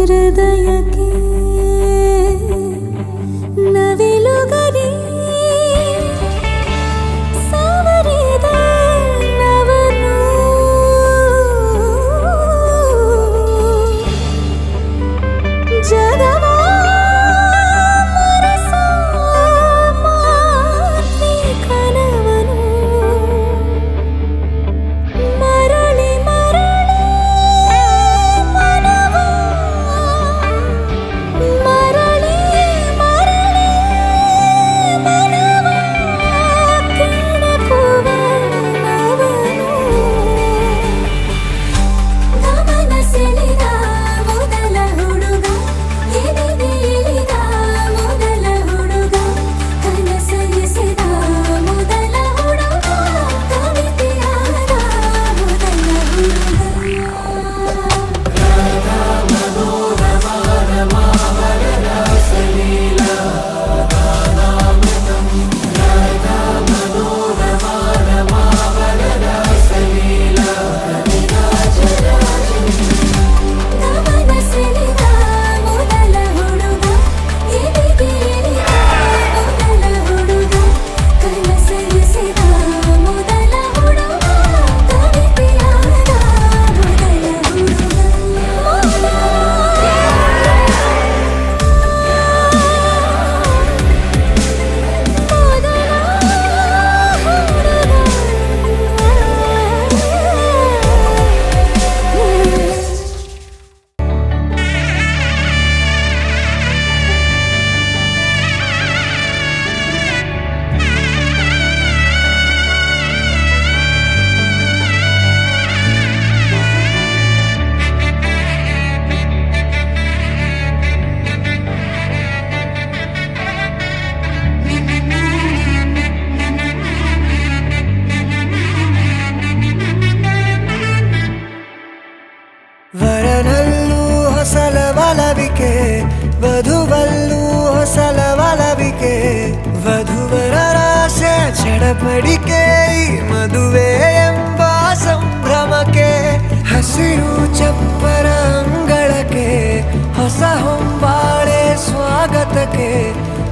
ಹೃದಯಕ್ಕೆ ನವಿಲುಗರಿ ಸಾವರಿದ ನವನು ಜಗವ ಮರೆಸೋ ಮಾತ್ರಿ ಕನವನು ಮರಳಿ ಮರಳಿ ಮನವ ಮರಳಿ ಮರಳಿ ಮನವ ಕೆಣಕುವ ನವನು ಗಮನ ಸೆಳೆದ ಮೊದಲ ಹುಡುಗ ಎದೆಗೆ ಇಳಿದ ಮೊದಲ ಹುಡುಗ ಕನಸರಿಸಿದ ಮೊದಲ ಹುಡುಗ ಕವಿತೆಯಾದ ಮೊದಲ ಹುಡುಗ ಗಮನ ಸೆಳೆದ ಮೊದಲ ಹುಡುಗ ಎದೆಗೆ ಇಳಿದ ಮೊದಲ ಹುಡುಗ ಕನಸರಿಸಿದ ಮೊದಲ ಹುಡುಗ ಕವಿತೆಯಾದ ಮೊದಲ ವರನಲ್ಲೂ ಹೊಸಲ ಒಲವಿಕೆ ವಧುವಲ್ಲೂ ಹೊಸಲ ಒಲವಿಕೆ ವಧುವರರಾಶೆ ಚಡಪಡಿಕೆ ಈ ಮದುವೆ ಎಂಬ ಸಂಭ್ರಮಕ್ಕೆ ಹಸಿರು ಚಪ್ಪರ ಅಂಗಳಕ್ಕೆ ಹೊಸ ಹೊಂಬಾಳೆ ಸ್ವಾಗತಕ್ಕೆ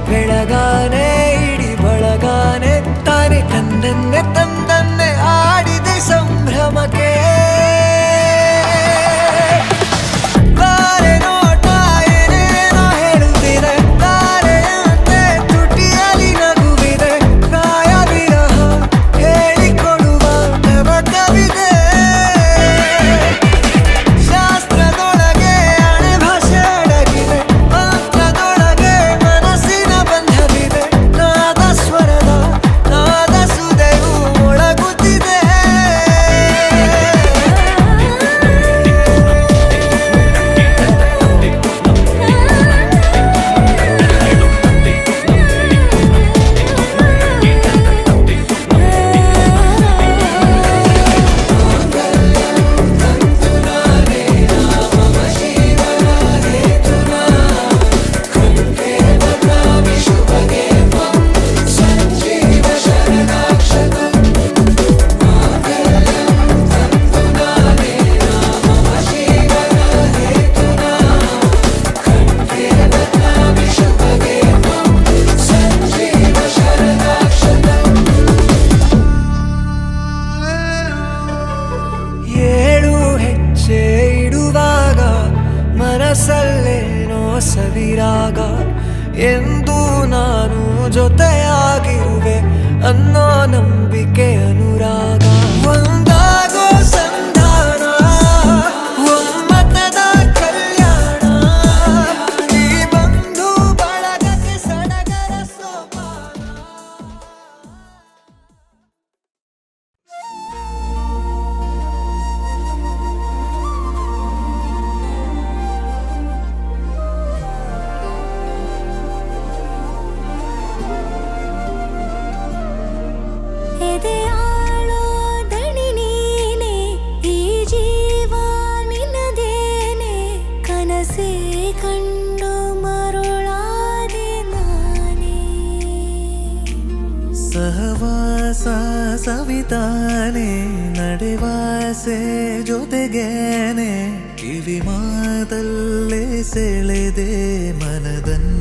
ಬೆಳಗಾನೆ ಇಡಿ ಬಳಗಾನೆ ತಾನೆ ತಂದನ್ನೆ ತಂದನ್ನೆ ಆಡಿದೆ ಸಂಭ್ರಮಕ್ಕೆ ತಾರೆ ನೋಟ ಏನೇನೋ ಹೇಳುತ್ತಿದೆ ತಾರೆಯಂತೆ ತುಟಿಯಲ್ಲಿ ನಗುವಿದೆ ಕಾಯ ವಿರಹ ಹೇಳಿಕೊಡುವ ನವ ಕವಿತೆ ಶಾಸ್ತ್ರದೊಳಗೆ ಅಣೆ ಭಾಷೆ ಅಡಗಿದೆ ಮಂತ್ರದೊಳಗೆ ಮನಸ್ಸಿನ ಬಂಧವಿದೆ ನಾದ ಸ್ವರದ ನಾದ ಸುದೆಯು ಮೊಳಗುತ್ತಿದೆ ಏಳು ಹೆಜ್ಜೆ ಇಡುವಾಗ ಮನಸ್ಸಲ್ಲೇನೋ ಸವಿರಾಗ ಎಂದು ನಾನು ಜೊತೆಯಾಗಿರುವೆ ಅನ್ನೋ ನಂಬಿಕೆ ಅನುರಾಗ ಒಂದಾಗೋ ಸಂಧಾನ ಒಮ್ಮತದ ಕಲ್ಯಾಣ ಈ ಬಂಧು ಬಳಗಕ್ಕೆ ಸಡಗರ ಸೋಪಾನ ಎದೆಯಾಳೋ ಆಸೆ ಜೊತೆಗೇನೆ ಕಿವಿ ಮಾತಲ್ಲೇ ಸೆಳೆದೆ ಮನದನ್ನ